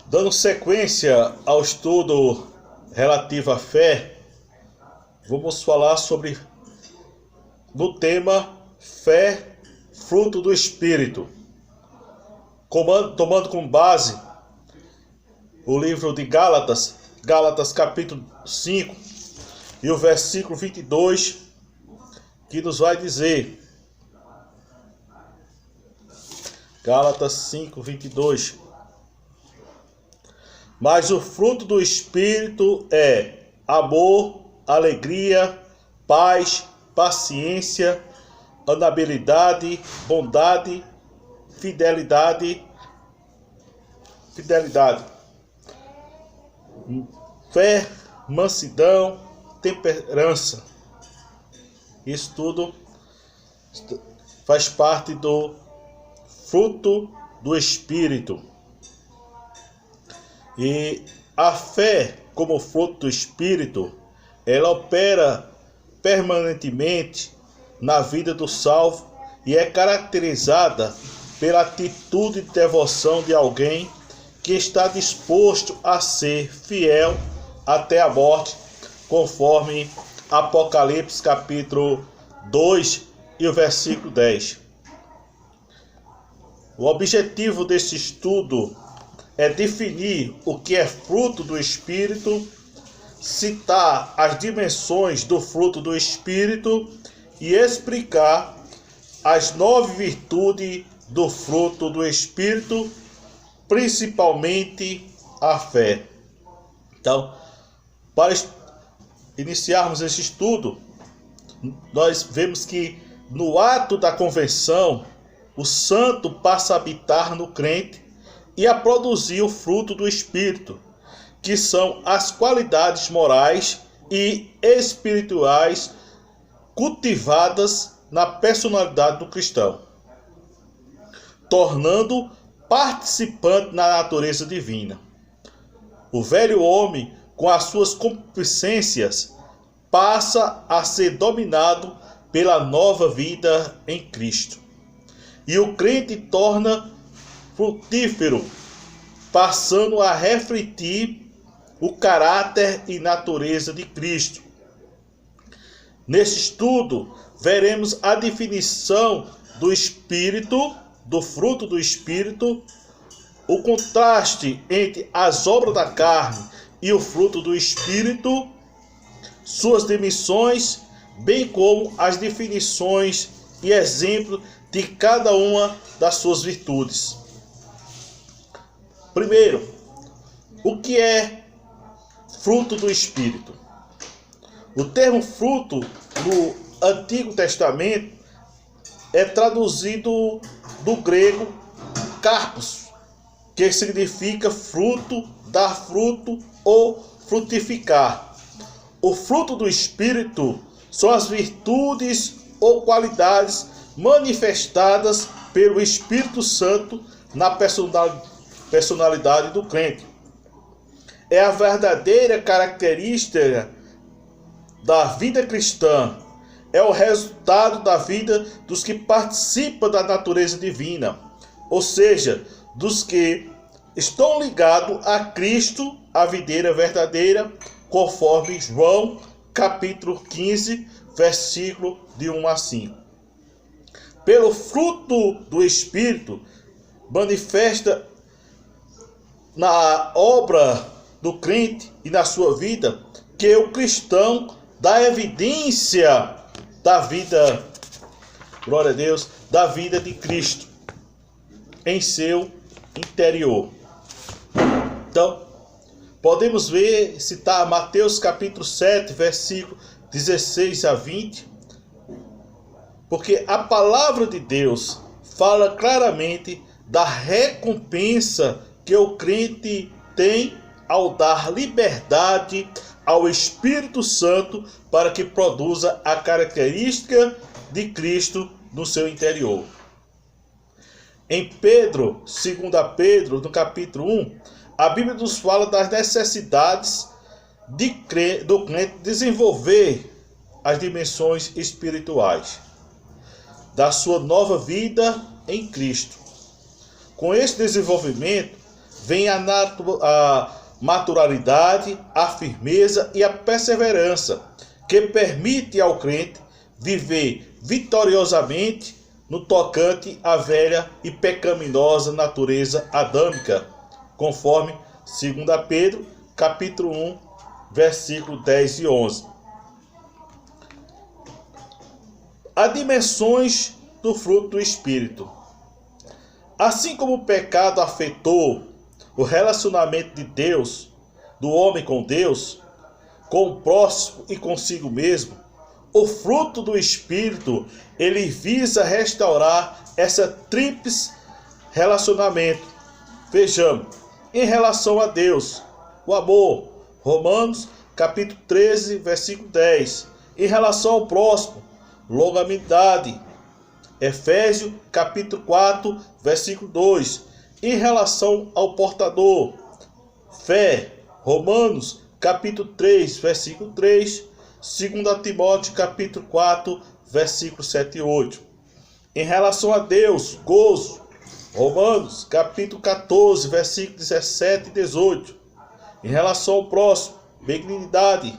Dando sequência ao estudo relativo à fé, vamos falar sobre no tema fé, fruto do Espírito, tomando como base o livro de Gálatas capítulo 5 e o versículo 22, que nos vai dizer, Gálatas 5, 22, mas o fruto do Espírito é amor, alegria, paz, paciência, amabilidade, bondade, fidelidade, fé, mansidão, temperança. Isso tudo faz parte do fruto do Espírito. E a fé, como fruto do Espírito, ela opera permanentemente na vida do salvo e é caracterizada pela atitude de devoção de alguém que está disposto a ser fiel até a morte, conforme Apocalipse capítulo 2 e o versículo 10. O objetivo desse estudo é definir o que é fruto do Espírito, citar as dimensões do fruto do Espírito e explicar as 9 virtudes do fruto do Espírito, principalmente a fé. Então, para iniciarmos esse estudo, nós vemos que no ato da conversão, o santo passa a habitar no crente e a produzir o fruto do Espírito, que são as qualidades morais e espirituais cultivadas na personalidade do cristão, tornando participante na natureza divina. O velho homem, com as suas concupiscências, passa a ser dominado pela nova vida em Cristo. E o crente torna frutífero, passando a refletir o caráter e natureza de Cristo. Nesse estudo, veremos a definição do Espírito, do fruto do Espírito, o contraste entre as obras da carne e o fruto do Espírito, suas dimensões, bem como as definições e exemplos de cada uma das suas virtudes. Primeiro, o que é fruto do Espírito? O termo fruto no Antigo Testamento é traduzido do grego karpos, que significa fruto, dar fruto ou frutificar. O fruto do Espírito são as virtudes ou qualidades manifestadas pelo Espírito Santo na personalidade do crente. É a verdadeira característica da vida cristã. É o resultado da vida dos que participam da natureza divina, ou seja, dos que estão ligados a Cristo, a videira verdadeira, conforme João capítulo 15, versículo de 1 a 5. Pelo fruto do Espírito, manifesta na obra do crente e na sua vida que o cristão dá evidência da vida, glória a Deus, da vida de Cristo em seu interior. Então, podemos citar Mateus capítulo 7, versículo 16 a 20, porque a palavra de Deus fala claramente da recompensa que o crente tem ao dar liberdade ao Espírito Santo para que produza a característica de Cristo no seu interior. Em Pedro, 2 Pedro, no capítulo 1, a Bíblia nos fala das necessidades do crente desenvolver as dimensões espirituais da sua nova vida em Cristo. Com esse desenvolvimento, vem a maturidade, a firmeza e a perseverança, que permite ao crente viver vitoriosamente no tocante à velha e pecaminosa natureza adâmica, conforme 2 Pedro, capítulo 1, versículo 10 e 11. As dimensões do fruto do Espírito. Assim como o pecado afetou o relacionamento de Deus, do homem com Deus, com o próximo e consigo mesmo, o fruto do Espírito, ele visa restaurar essa tríplice relacionamento. Vejamos, em relação a Deus, o amor, Romanos capítulo 13, versículo 10. Em relação ao próximo, longanimidade, Efésios capítulo 4, versículo 2. Em relação ao portador, fé, Romanos capítulo 3, versículo 3. 2 Timóteo capítulo 4, versículos 7 e 8. Em relação a Deus, gozo, Romanos capítulo 14, versículos 17 e 18. Em relação ao próximo, benignidade,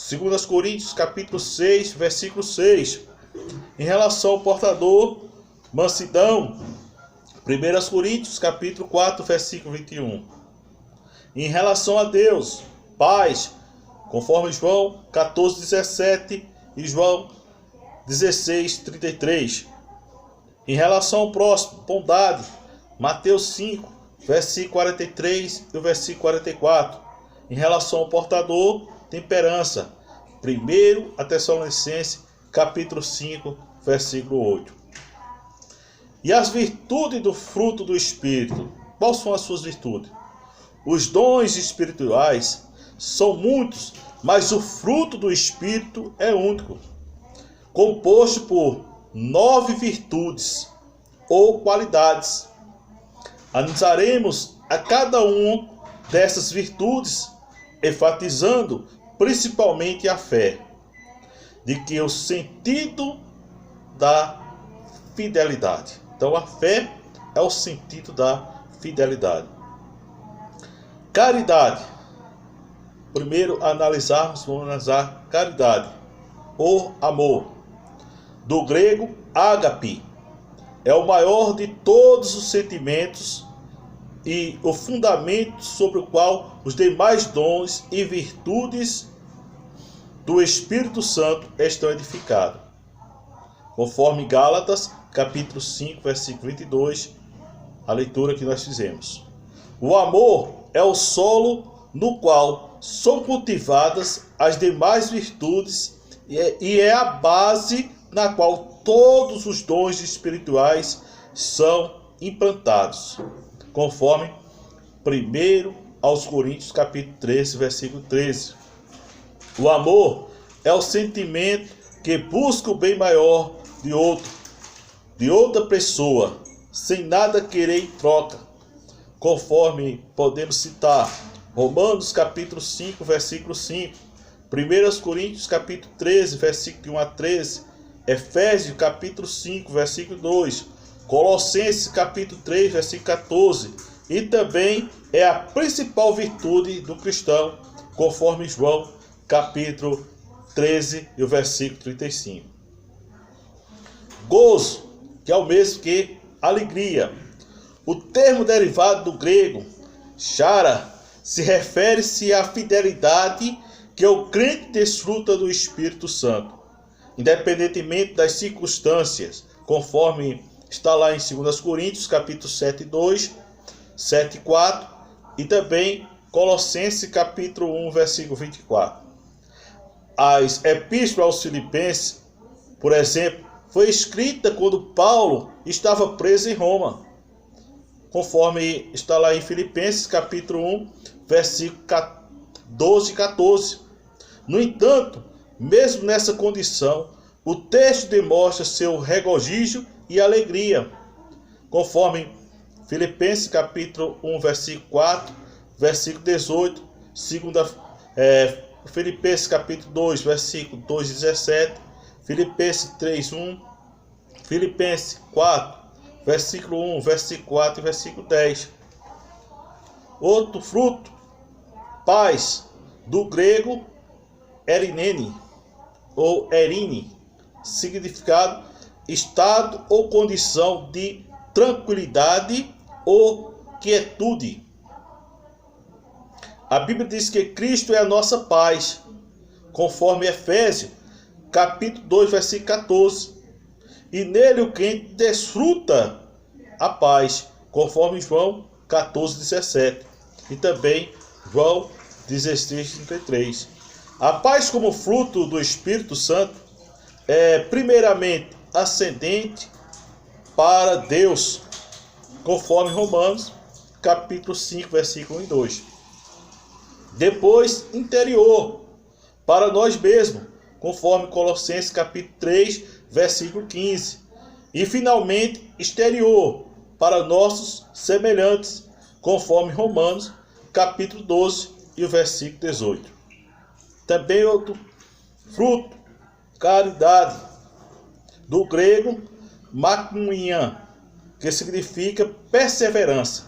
2 Coríntios capítulo 6, versículo 6. Em relação ao portador, mansidão, 1 Coríntios capítulo 4, versículo 21. Em relação a Deus, paz, conforme João 14, 17 e João 16, 33. Em relação ao próximo, bondade, Mateus 5, versículo 43 e o versículo 44. Em relação ao portador, temperança, 1 Tessalonicenses capítulo 5, versículo 8. E as virtudes do fruto do Espírito. Quais são as suas virtudes? Os dons espirituais são muitos, mas o fruto do Espírito é único, composto por 9 virtudes ou qualidades. Analisaremos a cada uma dessas virtudes, enfatizando principalmente a fé, de que o sentido da fidelidade. Então a fé é o sentido da fidelidade. Caridade. Primeiro vamos analisar caridade, ou amor. Do grego, ágape. É o maior de todos os sentimentos e o fundamento sobre o qual os demais dons e virtudes do Espírito Santo estão edificados. Conforme Gálatas, capítulo 5, versículo 22, a leitura que nós fizemos. O amor é o solo no qual são cultivadas as demais virtudes e é a base na qual todos os dons espirituais são implantados, conforme 1 aos Coríntios capítulo 13, versículo 13. O amor é o sentimento que busca o bem maior de outra pessoa, sem nada querer em troca, conforme podemos citar Romanos capítulo 5, versículo 5, 1 Coríntios capítulo 13, versículo 1 a 13, Efésios capítulo 5, versículo 2, Colossenses capítulo 3, versículo 14, e também é a principal virtude do cristão, conforme João capítulo 13 e o versículo 35. Gozo, que é o mesmo que alegria. O termo derivado do grego, chara, se refere-se à fidelidade que o crente desfruta do Espírito Santo, independentemente das circunstâncias, conforme está lá em 2 Coríntios, capítulo 7, 2, 7, 4, e também Colossenses, capítulo 1, versículo 24. As epístolas aos Filipenses, por exemplo, foi escrita quando Paulo estava preso em Roma, conforme está lá em Filipenses, capítulo 1, versículo 12 e 14. No entanto, mesmo nessa condição, o texto demonstra seu regozijo e alegria, conforme Filipenses capítulo 1, versículo 4, versículo 18, Filipenses capítulo 2, versículo 2 e 17, Filipenses 3, 1, Filipenses 4, versículo 1, versículo 4 e versículo 10. Outro fruto, paz, do grego erinene ou erine, significado estado ou condição de tranquilidade ou quietude. A Bíblia diz que Cristo é a nossa paz, conforme Efésios, capítulo 2, versículo 14. E nele o crente desfruta a paz, conforme João 14, 17. E também João 16, 33. A paz como fruto do Espírito Santo é primeiramente ascendente para Deus, conforme Romanos capítulo 5, versículo 1 e 2. Depois interior para nós mesmos, conforme Colossenses capítulo 3, versículo 15. E finalmente exterior para nossos semelhantes, conforme Romanos capítulo 12 e o versículo 18. Também outro fruto, caridade, do grego makroion, que significa perseverança,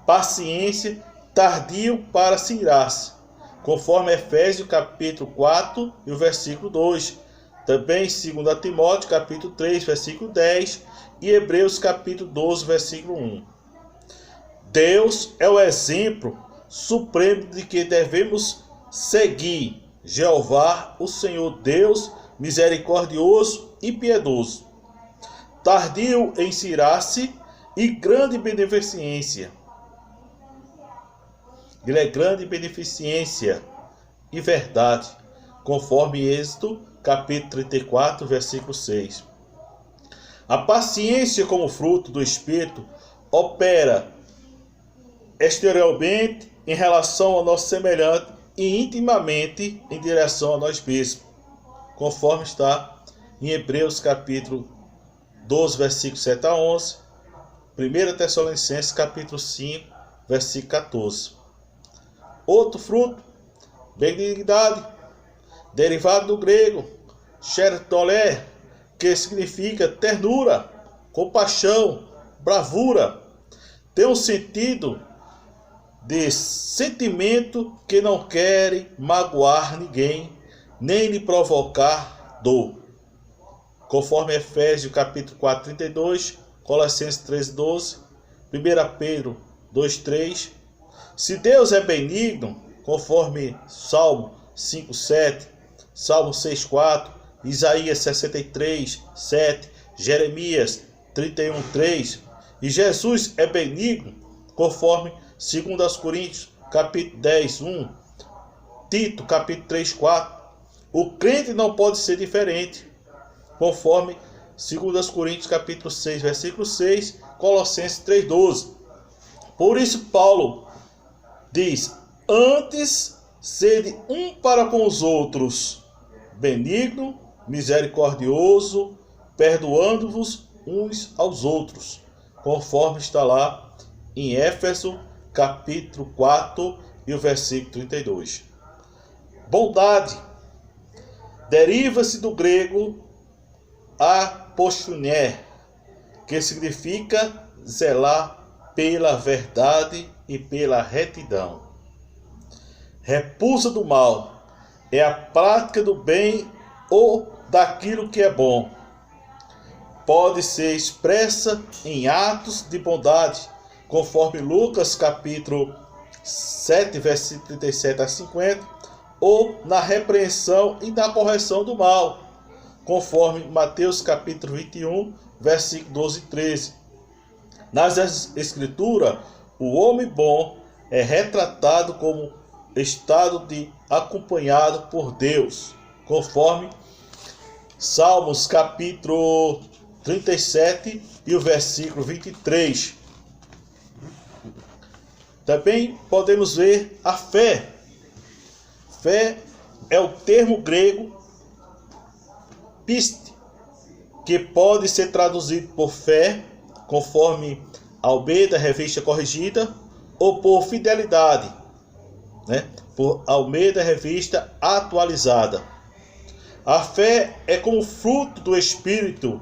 paciência, tardio para se irar-se, conforme Efésios capítulo 4 e o versículo 2. Também 2 Timóteo capítulo 3, versículo 10 e Hebreus capítulo 12, versículo 1. Deus é o exemplo supremo de que devemos seguir. Jeová, o Senhor Deus, misericordioso e piedoso, tardio em irar-se e grande beneficência. Ele é grande beneficência e verdade, conforme Êxodo, capítulo 34, versículo 6. A paciência como fruto do Espírito opera exteriormente em relação ao nosso semelhante e intimamente em direção a nós mesmos, conforme está em Hebreus capítulo 12, versículo 7 a 11, 1 Tessalonicenses capítulo 5, versículo 14. Outro fruto, benignidade, derivado do grego chertolé, que significa ternura, compaixão, bravura, tem um sentido de sentimento que não quer magoar ninguém, nem lhe provocar dor, conforme Efésios capítulo 4, 32, Colossenses 13, 12, 1 Pedro 2, 3. Se Deus é benigno, conforme Salmo 5, 7, Salmo 6, 4, Isaías 63, 7, Jeremias 31, 3, e Jesus é benigno, conforme 2 Coríntios capítulo 10, 1, Tito capítulo 3, 4, o crente não pode ser diferente, conforme 2 Coríntios capítulo 6, versículo 6, Colossenses 3, 12. Por isso Paulo diz: antes sede um para com os outros, benigno, misericordioso, perdoando-vos uns aos outros, conforme está lá em Éfeso capítulo 4 e o versículo 32. Bondade deriva-se do grego apostoné, que significa zelar pela verdade e pela retidão. Repulsa do mal é a prática do bem ou daquilo que é bom. Pode ser expressa em atos de bondade, conforme Lucas capítulo 7, versículo 37 a 50, ou na repreensão e na correção do mal, conforme Mateus capítulo 21, versículo 12 e 13. Nas Escrituras, o homem bom é retratado como estado de acompanhado por Deus, conforme Salmos capítulo 37 e o versículo 23. Também podemos ver a fé. Fé é o termo grego piste, que pode ser traduzido por fé, conforme Almeida, revista corrigida, ou por fidelidade, por Almeida, revista atualizada. A fé é como fruto do Espírito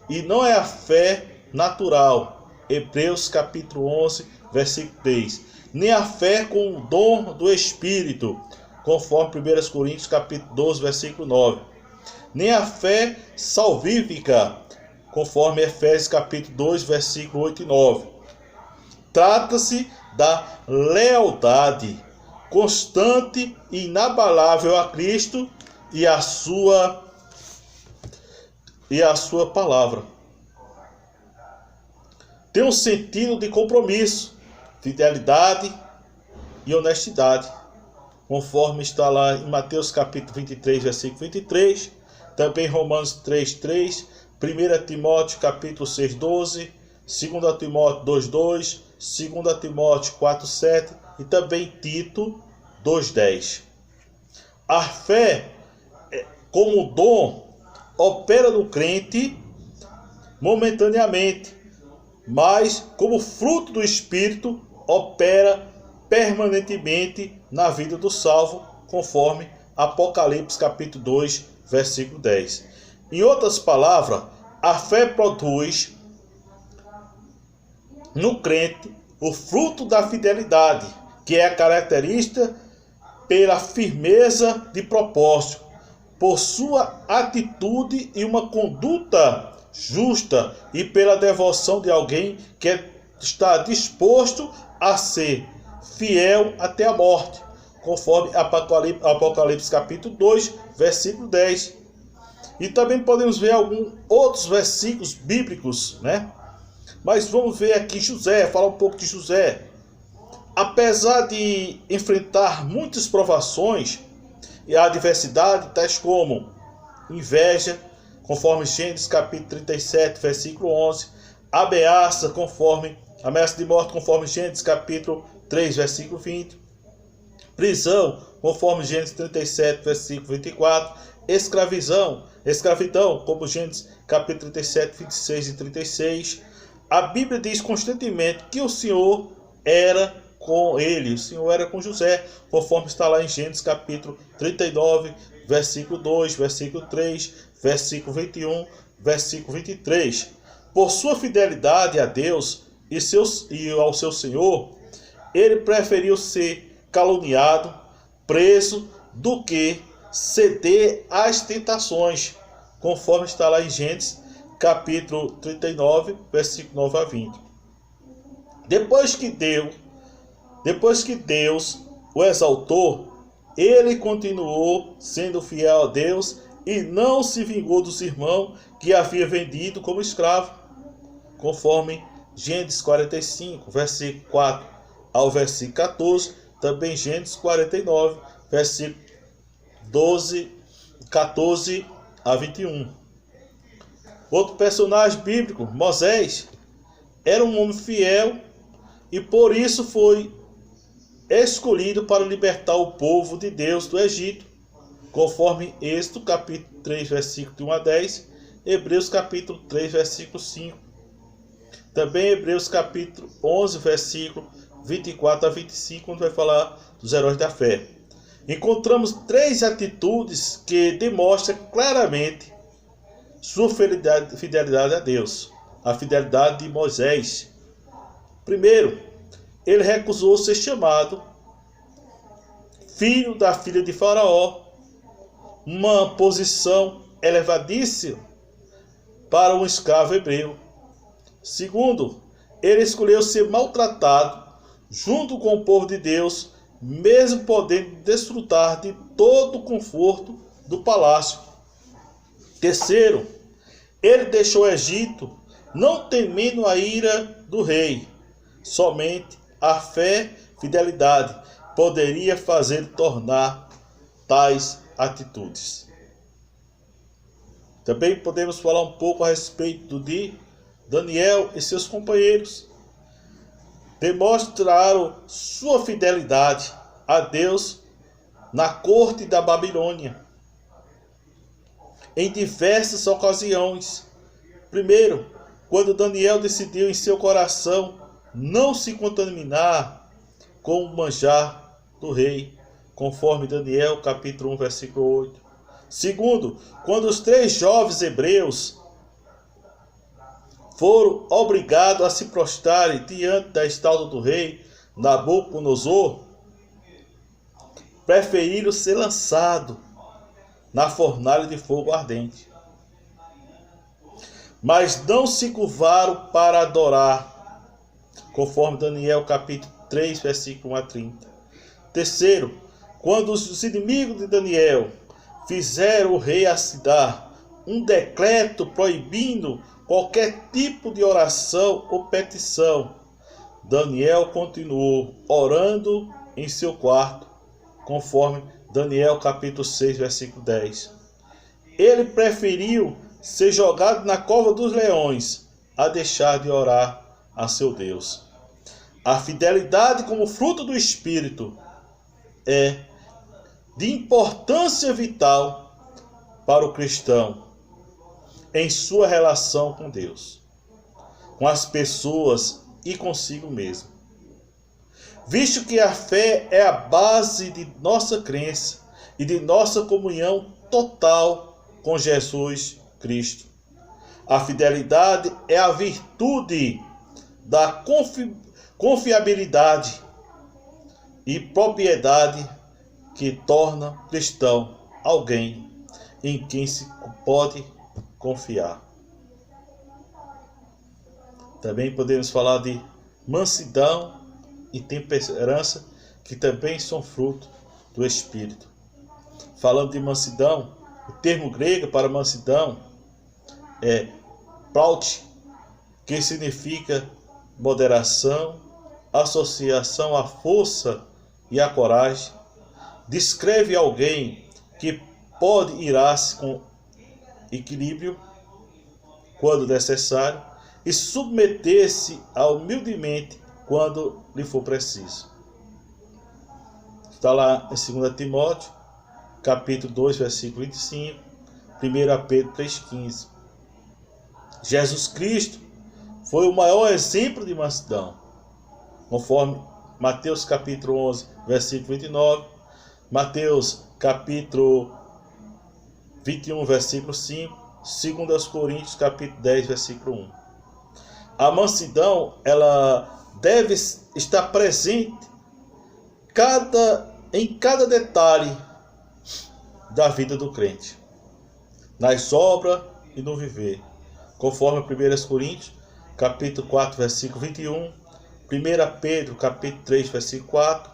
e não é a fé natural, Hebreus capítulo 11, versículo 3. Nem a fé com o dom do Espírito, conforme 1 Coríntios capítulo 12, versículo 9. Nem a fé salvífica, conforme Efésios capítulo 2, versículo 8 e 9. Trata-se da lealdade constante e inabalável a Cristo e a sua palavra. Tem um sentido de compromisso, fidelidade e honestidade, conforme está lá em Mateus capítulo 23, versículo 23, também Romanos 3, 3, 1 Timóteo capítulo 6, 12, 2 Timóteo 2, 2, 2 Timóteo 4, 7 e também Tito 2, 10. A fé, como dom, opera no crente momentaneamente, mas como fruto do Espírito, opera permanentemente na vida do salvo, conforme Apocalipse capítulo 2, versículo 10. Em outras palavras, a fé produz no crente o fruto da fidelidade, que é a característica pela firmeza de propósito, por sua atitude e uma conduta justa e pela devoção de alguém que está disposto a ser fiel até a morte, conforme Apocalipse capítulo 2, versículo 10. E também podemos ver alguns outros versículos bíblicos, né? Mas vamos ver aqui José, falar um pouco de José. Apesar de enfrentar muitas provações e adversidade, tais como inveja, conforme Gênesis capítulo 37, versículo 11, ameaça de morte, conforme Gênesis capítulo 3, versículo 20, prisão, conforme Gênesis 37, versículo 24, escravidão, como Gênesis capítulo 37, 26 e 36. A Bíblia diz constantemente que o Senhor era com ele, o Senhor era com José, conforme está lá em Gênesis capítulo 39, versículo 2, versículo 3, versículo 21, versículo 23. Por sua fidelidade a Deus e ao seu Senhor, ele preferiu ser caluniado, preso, do que ceder às tentações, conforme está lá em Gênesis capítulo 39, versículo 9 a 20. Depois que Deus o exaltou, ele continuou sendo fiel a Deus e não se vingou dos irmãos que havia vendido como escravo, conforme Gênesis 45, versículo 4 ao versículo 14, também Gênesis 49, versículo 14 a 21. Outro personagem bíblico, Moisés, era um homem fiel e por isso foi escolhido para libertar o povo de Deus do Egito, conforme Êxodo capítulo 3, versículo 1 a 10, Hebreus capítulo 3, versículo 5. Também Hebreus capítulo 11, versículo 24 a 25, quando vai falar dos heróis da fé. Encontramos três atitudes que demonstram claramente sua fidelidade a Deus. A fidelidade de Moisés. Primeiro, ele recusou ser chamado filho da filha de Faraó, uma posição elevadíssima para um escravo hebreu. Segundo, ele escolheu ser maltratado junto com o povo de Deus, mesmo podendo desfrutar de todo o conforto do palácio. Terceiro, ele deixou o Egito não temendo a ira do rei. Somente a fé e fidelidade poderia fazer tornar tais atitudes. Também podemos falar um pouco a respeito de Daniel e seus companheiros. Demonstraram sua fidelidade a Deus na corte da Babilônia em diversas ocasiões. Primeiro, quando Daniel decidiu em seu coração não se contaminar com o manjar do rei, conforme Daniel capítulo 1, versículo 8. Segundo, quando os três jovens hebreus foram obrigados a se prostrarem diante da estátua do rei Nabucodonosor, preferiram ser lançados na fornalha de fogo ardente. Mas não se curvaram para adorar, conforme Daniel capítulo 3, versículo 1 a 30. Terceiro, quando os inimigos de Daniel fizeram o rei assinar um decreto proibindo qualquer tipo de oração ou petição, Daniel continuou orando em seu quarto, conforme Daniel capítulo 6, versículo 10. Ele preferiu ser jogado na cova dos leões a deixar de orar a seu Deus. A fidelidade como fruto do Espírito é de importância vital para o cristão em sua relação com Deus, com as pessoas e consigo mesmo. Visto que a fé é a base de nossa crença e de nossa comunhão total com Jesus Cristo. A fidelidade é a virtude da confiabilidade e propriedade que torna cristão alguém em quem se pode confiar. Também podemos falar de mansidão e temperança, que também são fruto do Espírito. Falando de mansidão, o termo grego para mansidão é praute, que significa moderação, associação à força e à coragem. Descreve alguém que pode irar-se com equilíbrio quando necessário e submeter-se humildemente quando lhe for preciso. Está lá em 2 Timóteo, capítulo 2, versículo 25, 1 Pedro 3,15. Jesus Cristo foi o maior exemplo de mansidão, conforme Mateus capítulo 11, versículo 29, Mateus capítulo 21, versículo 5, 2 Coríntios capítulo 10, versículo 1. A mansidão, ela deve estar presente em cada detalhe da vida do crente, nas obras e no viver, conforme 1 Coríntios capítulo 4, versículo 21, 1 Pedro capítulo 3, versículo 4,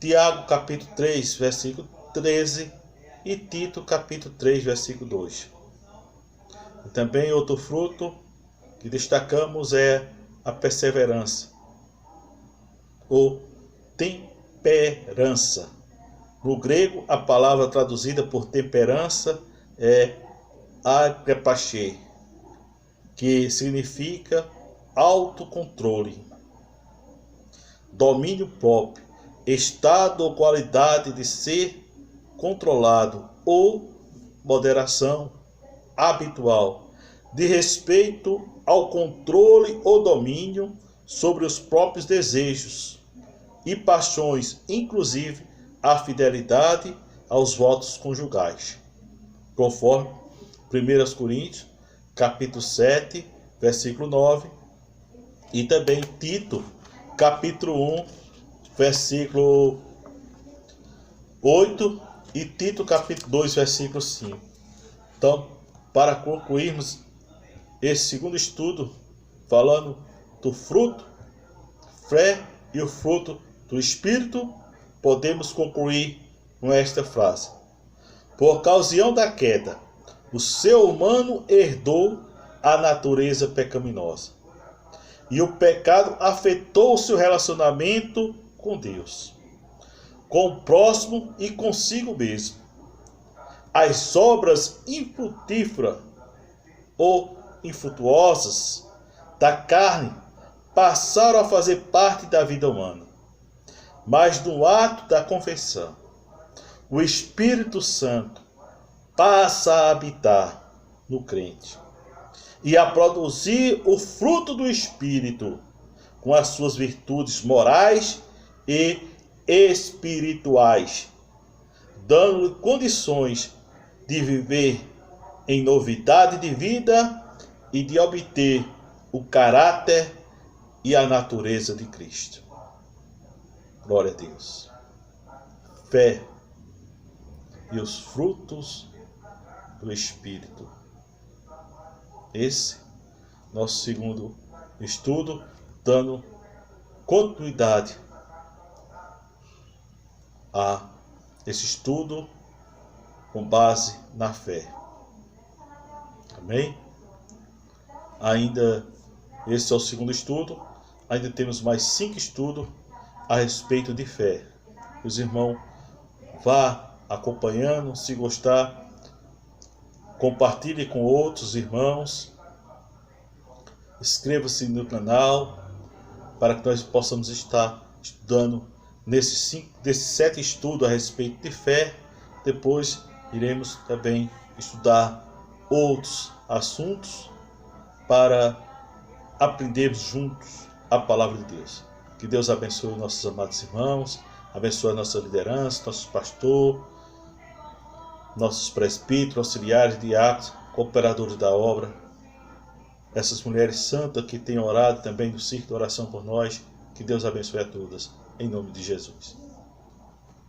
Tiago capítulo 3, versículo 13 e Tito capítulo 3, versículo 2. E também outro fruto que destacamos é a perseverança ou temperança. No grego, a palavra traduzida por temperança é agapachê, que significa autocontrole, domínio próprio, estado ou qualidade de ser controlado ou moderação habitual, de respeito ao controle ou domínio sobre os próprios desejos e paixões, inclusive a fidelidade aos votos conjugais, conforme 1 Coríntios, capítulo 7, versículo 9, e também Tito, capítulo 1, versículo 8, e Tito, capítulo 2, versículo 5. Então, para concluirmos esse segundo estudo, falando do fruto, fé e o fruto do Espírito, podemos concluir com esta frase: por ocasião da queda, o ser humano herdou a natureza pecaminosa, e o pecado afetou o seu relacionamento com Deus, com o próximo e consigo mesmo. As obras infrutíferas ou infrutuosas da carne passaram a fazer parte da vida humana. Mas no ato da confissão, o Espírito Santo passa a habitar no crente e a produzir o fruto do Espírito com as suas virtudes morais e espirituais, dando-lhe condições de viver em novidade de vida e de obter o caráter e a natureza de Cristo. Glória a Deus. Fé e os frutos do Espírito. Esse nosso segundo estudo, dando continuidade a esse estudo com base na fé. Amém? Ainda, esse é o segundo estudo. Ainda temos mais 5 estudos a respeito de fé. Os irmãos, vá acompanhando, se gostar, compartilhe com outros irmãos, inscreva-se no canal, para que nós possamos estar estudando desses 7 estudos a respeito de fé. Depois iremos também estudar outros assuntos para aprendermos juntos a palavra de Deus. Que Deus abençoe nossos amados irmãos, abençoe a nossa liderança, nossos pastores, nossos presbíteros, auxiliares, diáconos, cooperadores da obra, essas mulheres santas que têm orado também no círculo de oração por nós. Que Deus abençoe a todas, em nome de Jesus.